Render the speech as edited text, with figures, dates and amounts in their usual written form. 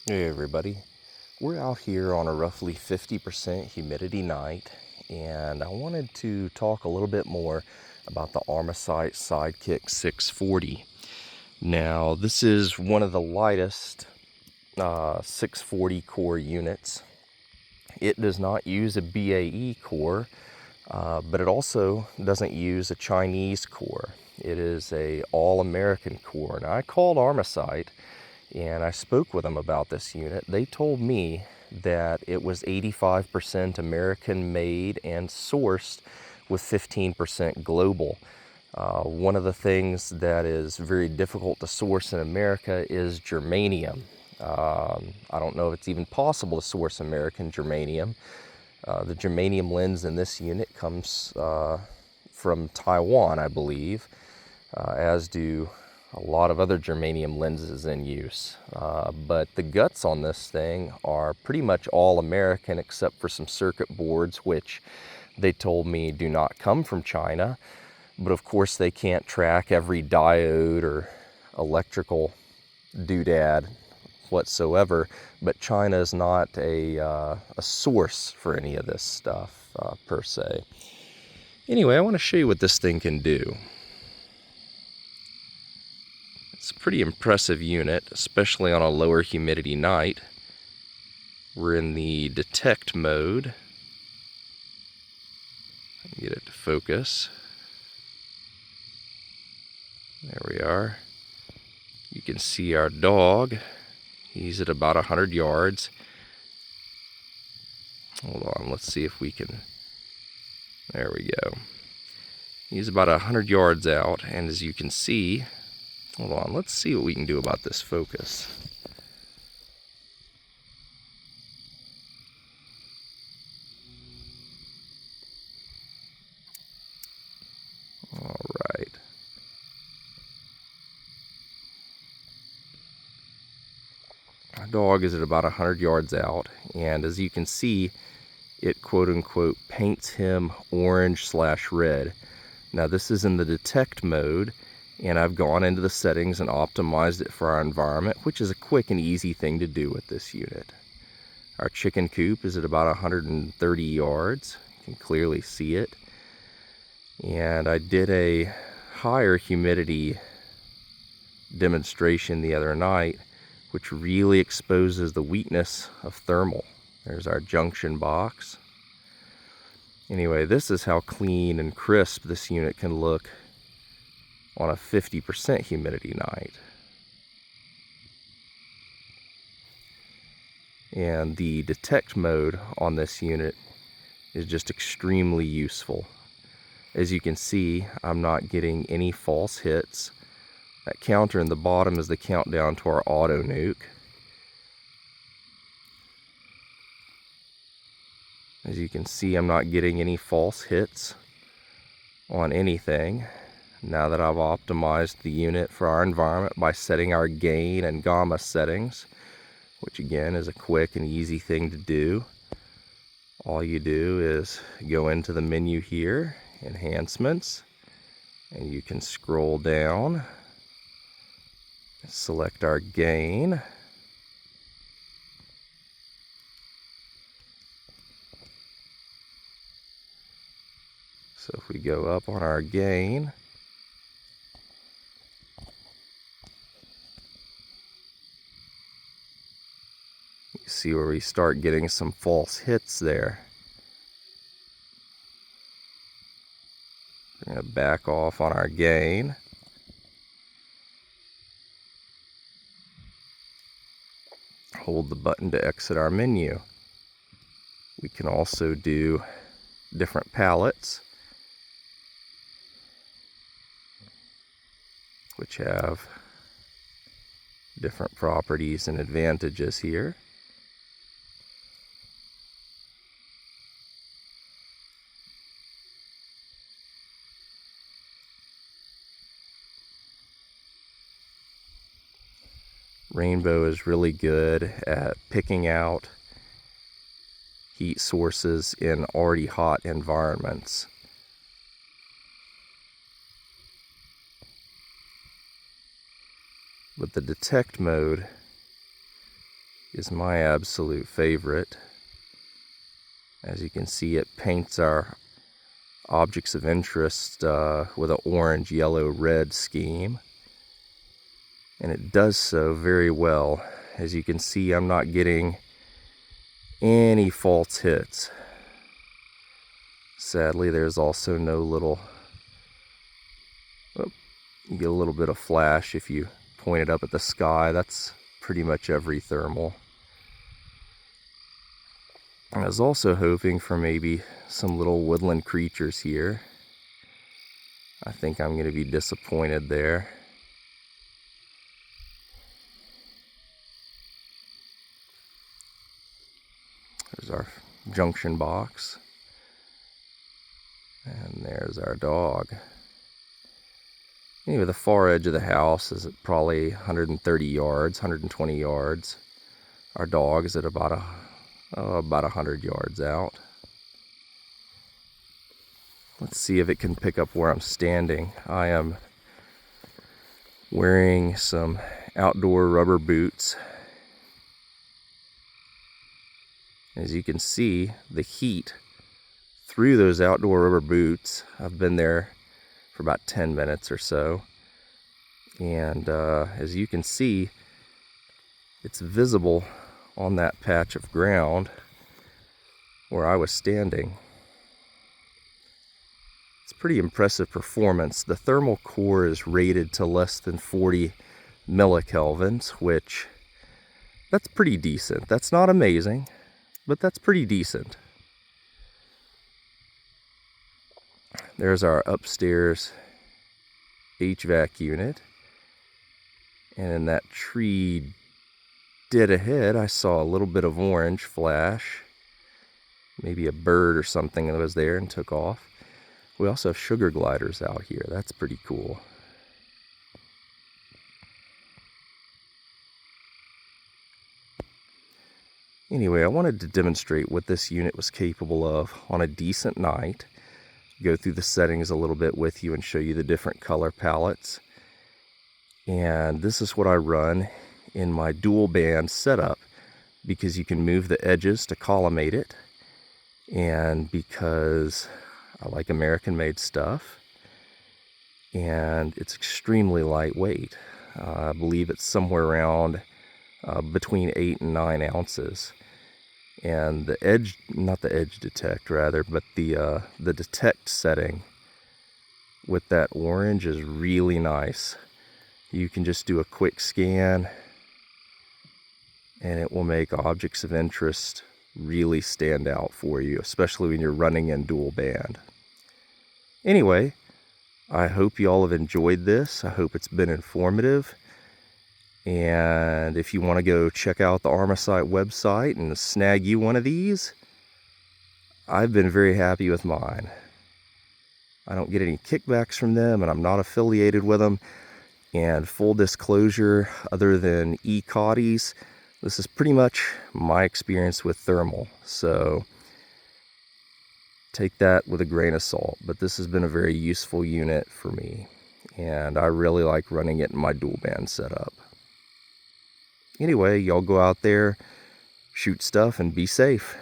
Hey everybody, we're out here on a roughly 50% humidity night, and I wanted to talk a little bit more about the Armasight Sidekick 640. Now, this is one of the lightest 640 core units. It does not use a BAE core, but it also doesn't use a Chinese core. It is a all-American core. Now, I called Armasight and I spoke with them about this unit. They told me that it was 85% American made and sourced with 15% global. One of the things that is very difficult to source in America is germanium. I don't know if it's even possible to source American germanium. The germanium lens in this unit comes from Taiwan, I believe, as do a lot of other germanium lenses in use. But the guts on this thing are pretty much all American except for some circuit boards, which they told me do not come from China. But of course they can't track every diode or electrical doodad whatsoever. But China is not a source for any of this stuff per se. Anyway, I want to show you what this thing can do. It's a pretty impressive unit, especially on a lower humidity night. We're in the detect mode. Get it to focus. There we are. You can see our dog. He's at about 100 yards. Hold on, let's see if we can... There we go. He's about 100 yards out, and as you can see... Hold on, let's see what we can do about this focus. All right. Our dog is at about 100 yards out, and as you can see, it quote-unquote paints him orange/red. Now this is in the detect mode, and I've gone into the settings and optimized it for our environment, which is a quick and easy thing to do with this unit. Our chicken coop is at about 130 yards. You can clearly see it. And I did a higher humidity demonstration the other night, which really exposes the weakness of thermal. There's our junction box. Anyway, this is how clean and crisp this unit can look on a 50% humidity night. And the detect mode on this unit is just extremely useful. As you can see, I'm not getting any false hits. That counter in the bottom is the countdown to our auto nuke. As you can see, I'm not getting any false hits on anything. Now that I've optimized the unit for our environment by setting our gain and gamma settings, which again is a quick and easy thing to do. All you do is go into the menu here, enhancements, and you can scroll down, select our gain. So if we go up on our gain, you see where we start getting some false hits there. We're going to back off on our gain. Hold the button to exit our menu. We can also do different palettes, which have different properties and advantages here. Rainbow is really good at picking out heat sources in already hot environments. But the detect mode is my absolute favorite. As you can see, it paints our objects of interest with an orange, yellow, red scheme. And it does so very well. As you can see, I'm not getting any false hits. Sadly, there's also no little, you get a little bit of flash if you point it up at the sky. That's pretty much every thermal. I was also hoping for maybe some little woodland creatures here. I think I'm going to be disappointed there. There's our junction box. And there's our dog. Anyway, the far edge of the house is at probably 130 yards, 120 yards. Our dog is at about 100 yards out. Let's see if it can pick up where I'm standing. I am wearing some outdoor rubber boots. As you can see, the heat through those outdoor rubber boots, I've been there for about 10 minutes or so. And as you can see, it's visible on that patch of ground where I was standing. It's pretty impressive performance. The thermal core is rated to less than 40 millikelvins, which that's pretty decent. That's not amazing, but that's pretty decent. There's our upstairs HVAC unit. And in that tree dead ahead, I saw a little bit of orange flash. Maybe a bird or something that was there and took off. We also have sugar gliders out here. That's pretty cool. Anyway, I wanted to demonstrate what this unit was capable of on a decent night. Go through the settings a little bit with you and show you the different color palettes. And this is what I run in my dual band setup, because you can move the edges to collimate it, and because I like American made stuff, and it's extremely lightweight. I believe it's somewhere around between 8 and 9 ounces. And the edge, not the edge detect rather, but the detect setting with that orange is really nice. You can just do a quick scan and it will make objects of interest really stand out for you, especially when you're running in dual band. Anyway, I hope you all have enjoyed this. I hope it's been informative. And if you want to go check out the Armasight website and snag you one of these, I've been very happy with mine. I don't get any kickbacks from them, and I'm not affiliated with them. And full disclosure, other than e-coddies, this is pretty much my experience with thermal. So take that with a grain of salt. But this has been a very useful unit for me. And I really like running it in my dual band setup. Anyway, y'all go out there, shoot stuff, and be safe.